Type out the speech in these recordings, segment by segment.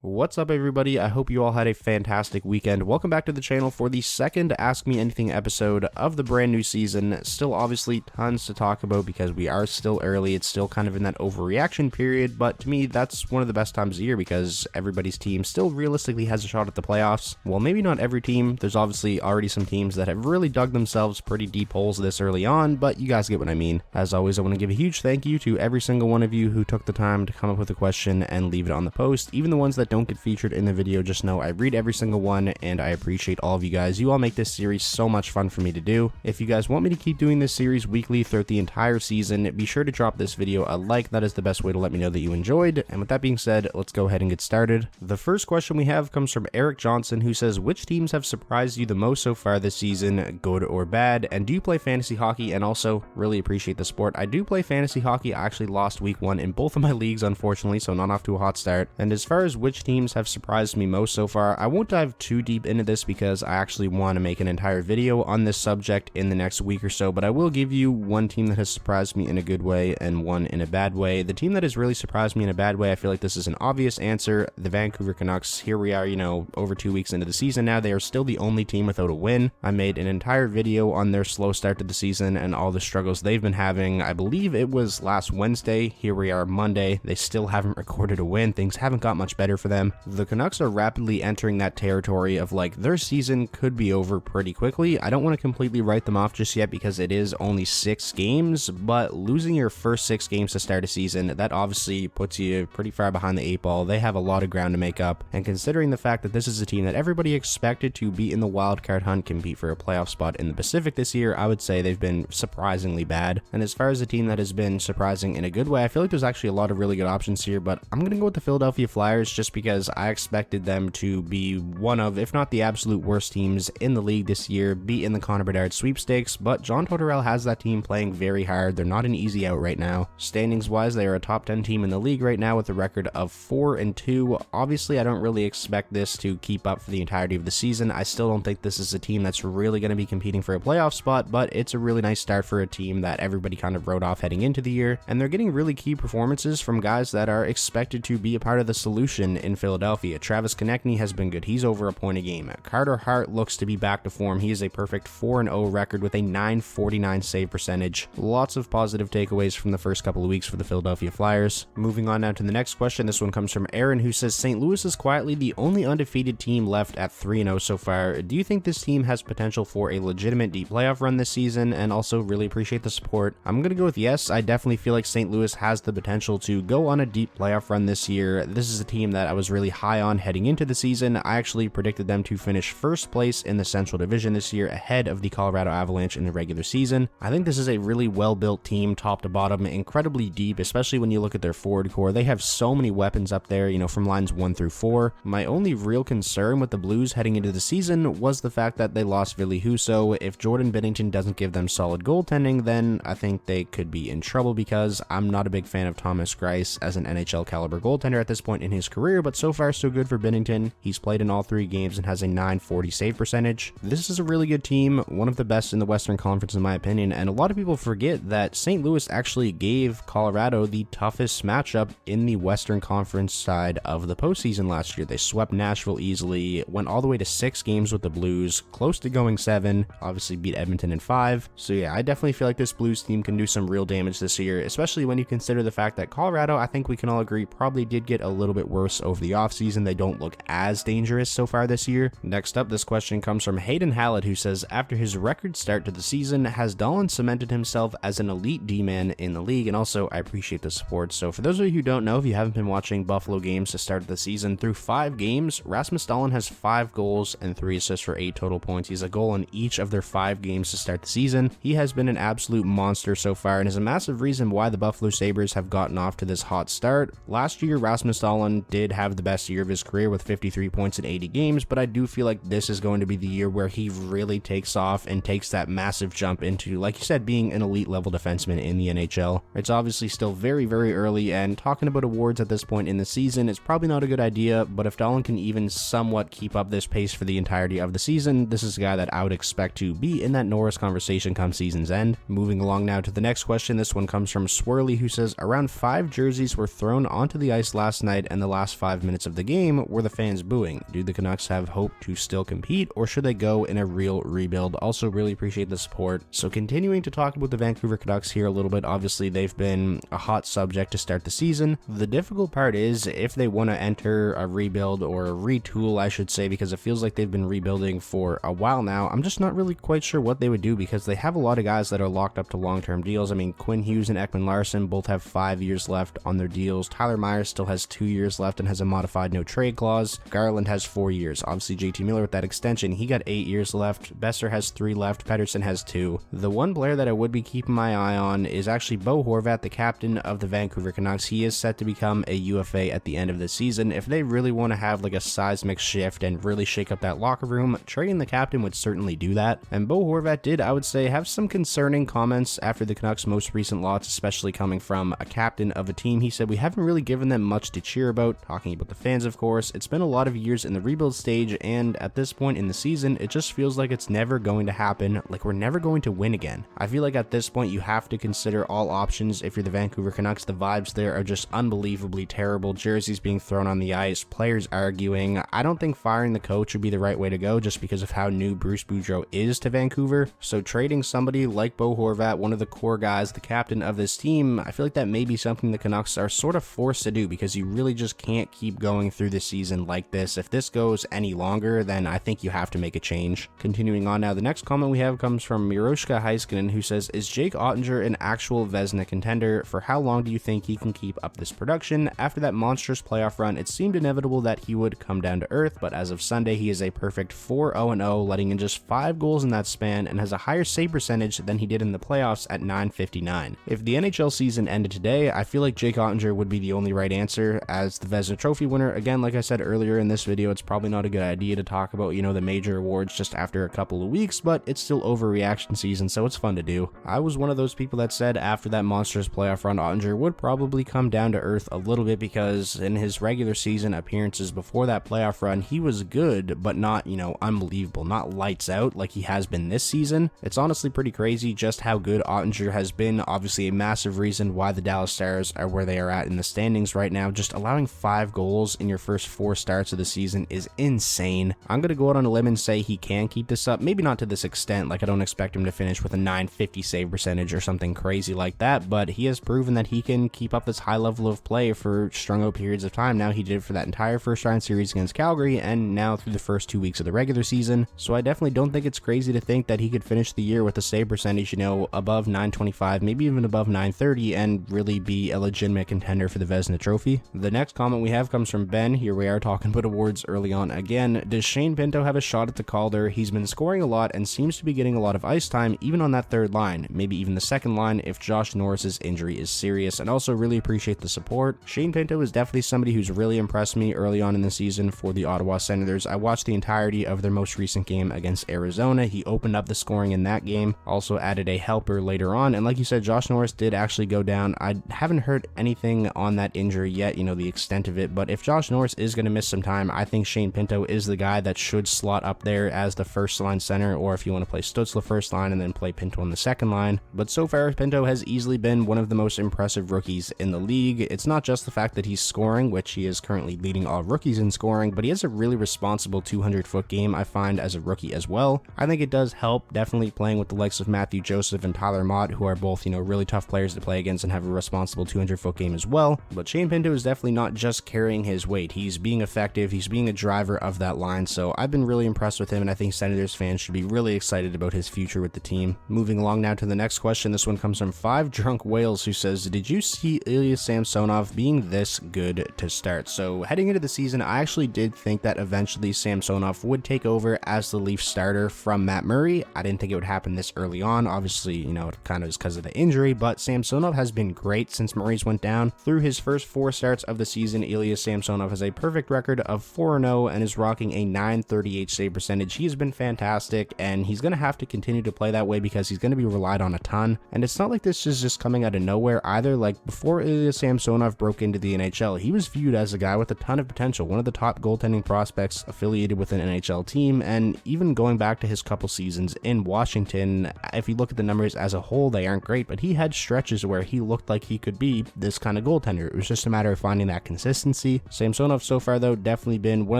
What's up, everybody? I hope you all had a fantastic weekend. Welcome back to the channel for the second Ask Me Anything episode of the brand new season. Still obviously tons to talk about because we are still early. It's still kind of in that overreaction period, but to me that's one of the best times of the year because everybody's team still realistically has a shot at the playoffs. Well, maybe not every team. There's obviously already some teams that have really dug themselves pretty deep holes this early on, but you guys get what I mean. As always, I want to give a huge thank you to every single one of you who took the time to come up with a question and leave it on the post. Even the ones that don't get featured in the video, just know I read every single one and I appreciate all of you guys. You all make this series so much fun for me to do. If you guys want me to keep doing this series weekly throughout the entire season, be sure to drop this video a like. That is the best way to let me know that you enjoyed. And with that being said, let's go ahead and get started. The first question we have comes from Eric Johnson, who says, which teams have surprised you the most so far this season, good or bad? And do you play fantasy hockey? And also, really appreciate the support. I do play fantasy hockey. I actually lost week 1 in both of my leagues, unfortunately, so not off to a hot start. And as far as which teams have surprised me most so far, I won't dive too deep into this because I actually want to make an entire video on this subject in the next week or so, but I will give you one team that has surprised me in a good way and one in a bad way. The team that has really surprised me in a bad way, I feel like this is an obvious answer, the Vancouver Canucks. Here we are, over 2 weeks into the season now. They are still the only team without a win. I made an entire video on their slow start to the season and all the struggles they've been having. I believe it was last Wednesday. Here we are Monday. They still haven't recorded a win. Things haven't got much better for them. The Canucks are rapidly entering that territory of their season could be over pretty quickly. I don't want to completely write them off just yet because it is only 6 games, but losing your first 6 games to start a season, that obviously puts you pretty far behind the 8 ball. They have a lot of ground to make up, and considering the fact that this is a team that everybody expected to be in the wild card hunt, compete for a playoff spot in the Pacific this year, I would say they've been surprisingly bad. And as far as a team that has been surprising in a good way, I feel like there's actually a lot of really good options here, but I'm going to go with the Philadelphia Flyers just because I expected them to be one of, if not the absolute worst teams in the league this year, be in the Connor Bedard sweepstakes, but John Tortorella has that team playing very hard. They're not an easy out right now. Standings wise, they are a top 10 team in the league right now with a record of 4-2. Obviously, I don't really expect this to keep up for the entirety of the season. I still don't think this is a team that's really going to be competing for a playoff spot, but it's a really nice start for a team that everybody kind of wrote off heading into the year, and they're getting really key performances from guys that are expected to be a part of the solution in Philadelphia. Travis Konechny has been good. He's over a point a game. Carter Hart looks to be back to form. He is a perfect 4-0 record with a .949 save percentage. Lots of positive takeaways from the first couple of weeks for the Philadelphia Flyers. Moving on now to the next question. This one comes from Aaron, who says, St. Louis is quietly the only undefeated team left at 3-0 so far. Do you think this team has potential for a legitimate deep playoff run this season? And also really appreciate the support. I'm going to go with yes. I definitely feel like St. Louis has the potential to go on a deep playoff run this year. This is a team that I was really high on heading into the season. I actually predicted them to finish first place in the Central Division this year ahead of the Colorado Avalanche in the regular season. I think this is a really well-built team, top to bottom, incredibly deep, especially when you look at their forward core. They have so many weapons up there, from lines 1 through 4. My only real concern with the Blues heading into the season was the fact that they lost Ville Husso. If Jordan Binnington doesn't give them solid goaltending, then I think they could be in trouble because I'm not a big fan of Thomas Greiss as an NHL caliber goaltender at this point in his career, but so far so good for Binnington. He's played in all 3 games and has a .940 save percentage. This is a really good team, one of the best in the Western Conference in my opinion, and a lot of people forget that St. Louis actually gave Colorado the toughest matchup in the Western Conference side of the postseason last year. They swept Nashville easily, went all the way to 6 games with the Blues, close to going 7, obviously beat Edmonton in 5. So yeah, I definitely feel like this Blues team can do some real damage this year, especially when you consider the fact that Colorado, I think we can all agree, probably did get a little bit worse over the offseason. They don't look as dangerous so far this year. Next up, this question comes from Hayden Hallett, who says, after his record start to the season, has Dahlin cemented himself as an elite D-man in the league? And also, I appreciate the support. So for those of you who don't know, if you haven't been watching Buffalo games to start the season, through 5 games, Rasmus Dahlin has 5 goals and 3 assists for 8 total points. He's a goal in each of their 5 games to start the season. He has been an absolute monster so far and is a massive reason why the Buffalo Sabres have gotten off to this hot start. Last year, Rasmus Dahlin did have the best year of his career with 53 points in 80 games, but I do feel like this is going to be the year where he really takes off and takes that massive jump into, like you said, being an elite level defenseman in the NHL. It's obviously still very, very early, and talking about awards at this point in the season is probably not a good idea, but if Dahlin can even somewhat keep up this pace for the entirety of the season, this is a guy that I would expect to be in that Norris conversation come season's end. Moving along now to the next question. This one comes from Swirly, who says, around 5 jerseys were thrown onto the ice last night, and the last 5 5 minutes of the game were the fans booing? Do the Canucks have hope to still compete, or should they go in a real rebuild? Also really appreciate the support. So continuing to talk about the Vancouver Canucks here a little bit, obviously they've been a hot subject to start the season. The difficult part is if they want to enter a rebuild, or a retool I should say, because it feels like they've been rebuilding for a while now. I'm just not really quite sure what they would do, because they have a lot of guys that are locked up to long-term deals. I mean, Quinn Hughes and Ekman Larsson both have 5 years left on their deals. Tyler Myers still has 2 years left and has a modified no trade clause. Garland has 4 years. Obviously JT Miller with that extension, he got 8 years left. Besser has 3 left. Pettersson has 2. The one player that I would be keeping my eye on is actually Bo Horvat, the captain of the Vancouver Canucks. He is set to become a UFA at the end of the season. If they really want to have like a seismic shift and really shake up that locker room, trading the captain would certainly do that. And Bo Horvat did, I would say, have some concerning comments after the Canucks' most recent loss, especially coming from a captain of a team. He said, "We haven't really given them much to cheer about," talking about the fans, of course. "It's been a lot of years in the rebuild stage, and at this point in the season, it just feels like it's never going to happen, like we're never going to win again." I feel like at this point, you have to consider all options. If you're the Vancouver Canucks, the vibes there are just unbelievably terrible. Jerseys being thrown on the ice, players arguing. I don't think firing the coach would be the right way to go, just because of how new Bruce Boudreau is to Vancouver. So trading somebody like Bo Horvat, one of the core guys, the captain of this team, I feel like that may be something the Canucks are sort of forced to do, because you really just can't keep going through the season like this. If this goes any longer, then I think you have to make a change. Continuing on now, the next comment we have comes from Miroshka Heiskanen, who says, "Is Jake Ottinger an actual Vezina contender? For how long do you think he can keep up this production? After that monstrous playoff run, it seemed inevitable that he would come down to earth, but as of Sunday, he is a perfect 4-0-0, letting in just 5 goals in that span, and has a higher save percentage than he did in the playoffs at .959. If the NHL season ended today, I feel like Jake Ottinger would be the only right answer as the Vezina Trophy winner. Again, like I said earlier in this video, it's probably not a good idea to talk about, the major awards just after a couple of weeks, but it's still overreaction season, so it's fun to do. I was one of those people that said after that monstrous playoff run, Ottinger would probably come down to earth a little bit, because in his regular season appearances before that playoff run, he was good, but not, unbelievable, not lights out like he has been this season. It's honestly pretty crazy just how good Ottinger has been. Obviously a massive reason why the Dallas Stars are where they are at in the standings right now. Just allowing 5 goals in your first 4 starts of the season is insane. I'm going to go out on a limb and say he can keep this up. Maybe not to this extent, like I don't expect him to finish with a .950 save percentage or something crazy like that, but he has proven that he can keep up this high level of play for strung out periods of time. Now he did it for that entire first round series against Calgary, and now through the first 2 weeks of the regular season. So I definitely don't think it's crazy to think that he could finish the year with a save percentage, above .925, maybe even above .930, and really be a legitimate contender for the Vezina Trophy. The next comment we have comes from Ben. Here we are talking about awards early on again. Does Shane Pinto have a shot at the Calder? He's been scoring a lot and seems to be getting a lot of ice time, even on that third line, maybe even the second line if Josh Norris's injury is serious. And also really appreciate the support. Shane Pinto is definitely somebody who's really impressed me early on in the season for the Ottawa Senators. I watched the entirety of their most recent game against Arizona. He opened up the scoring in that game, also added a helper later on, and like you said, Josh Norris did actually go down. I haven't heard anything on that injury yet, the extent of it, but if Josh Norris is going to miss some time, I think Shane Pinto is the guy that should slot up there as the first line center, or if you want to play Stützle first line and then play Pinto on the second line. But so far, Pinto has easily been one of the most impressive rookies in the league. It's not just the fact that he's scoring, which he is currently leading all rookies in scoring, but he has a really responsible 200-foot game, I find, as a rookie as well. I think it does help, definitely playing with the likes of Matthew Joseph and Tyler Mott, who are both, really tough players to play against and have a responsible 200-foot game as well. But Shane Pinto is definitely not just carrying his weight. He's being effective. He's being a driver of that line. So I've been really impressed with him, and I think Senators fans should be really excited about his future with the team. Moving along now to the next question. This one comes from 5 Drunk Whales, who says, did you see Ilya Samsonov being this good to start? So heading into the season, I actually did think that eventually Samsonov would take over as the Leafs starter from Matt Murray. I didn't think it would happen this early on. Obviously, it kind of is because of the injury, but Samsonov has been great since Murray's went down. Through his first 4 starts of the season, Ilya Samsonov has a perfect record of 4-0 and is rocking a .938 save percentage. He has been fantastic, and he's going to have to continue to play that way because he's going to be relied on a ton. And it's not like this is just coming out of nowhere either. Like, before Ilya Samsonov broke into the NHL, he was viewed as a guy with a ton of potential, one of the top goaltending prospects affiliated with an NHL team. And even going back to his couple seasons in Washington, if you look at the numbers as a whole, they aren't great, but he had stretches where he looked like he could be this kind of goaltender. It was just a matter of finding that consistency consistency. Samsonov so far though definitely been one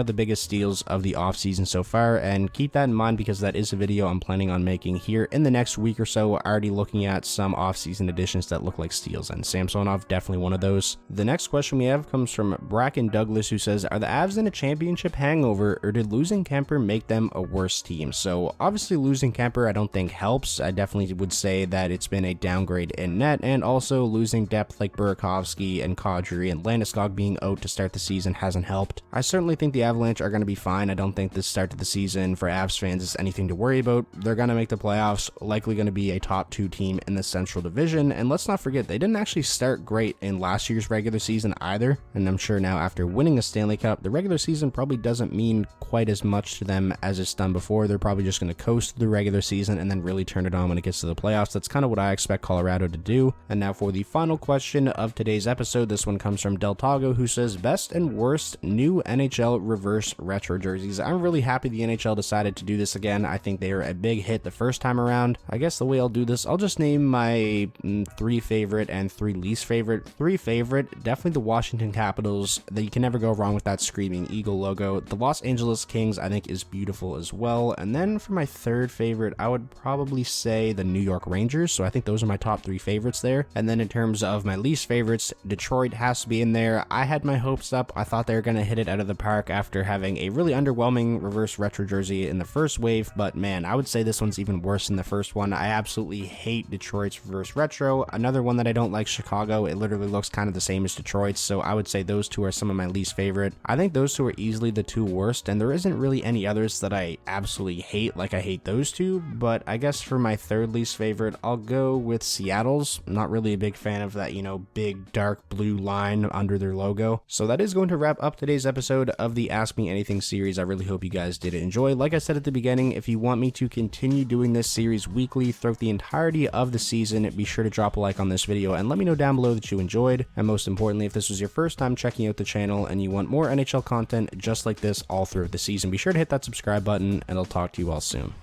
of the biggest steals of the offseason so far, and keep that in mind because that is a video I'm planning on making here in the next week or so, already looking at some offseason additions that look like steals, and Samsonov definitely one of those. The next question we have comes from Bracken Douglas, who says, are the Avs in a championship hangover, or did losing Kemper make them a worse team? So obviously losing Kemper I don't think helps. I definitely would say that it's been a downgrade in net, and also losing depth like Burakovsky and Kadri and Landeskog being out to start the season hasn't helped. I certainly think the Avalanche are going to be fine. I don't think this start to the season for Avs fans is anything to worry about. They're going to make the playoffs, likely going to be a top 2 team in the Central Division, and let's not forget they didn't actually start great in last year's regular season either, and I'm sure now after winning a Stanley Cup, the regular season probably doesn't mean quite as much to them as it's done before. They're probably just going to coast through the regular season and then really turn it on when it gets to the playoffs. That's kind of what I expect Colorado to do. And now for the final question of today's episode, this one comes from Del Tago, who says, best and worst new NHL reverse retro jerseys. I'm really happy the NHL decided to do this again. I think they were a big hit the first time around. I guess the way I'll do this, I'll just name my 3 favorite and 3 least favorite. 3 favorite, definitely the Washington Capitals. That you can never go wrong with that screaming eagle logo. The Los Angeles Kings I think is beautiful as well. And then for my 3rd favorite, I would probably say the New York Rangers. So I think those are my top 3 favorites there. And then in terms of my least favorites, Detroit has to be in there. I had my hopes up. I thought they were going to hit it out of the park after having a really underwhelming reverse retro jersey in the first wave, but man, I would say this one's even worse than the first one. I absolutely hate Detroit's reverse retro. Another one that I don't like, Chicago. It literally looks kind of the same as Detroit's, so I would say those 2 are some of my least favorite. I think those 2 are easily the 2 worst, and there isn't really any others that I absolutely hate, like I hate those 2, but I guess for my 3rd least favorite, I'll go with Seattle's. I'm not really a big fan of that, big dark blue line under their logo. So that is going to wrap up today's episode of the Ask Me Anything series. I really hope you guys did enjoy. Like I said at the beginning, if you want me to continue doing this series weekly throughout the entirety of the season, be sure to drop a like on this video and let me know down below that you enjoyed. And most importantly, if this was your first time checking out the channel and you want more NHL content just like this all throughout the season, be sure to hit that subscribe button, and I'll talk to you all soon.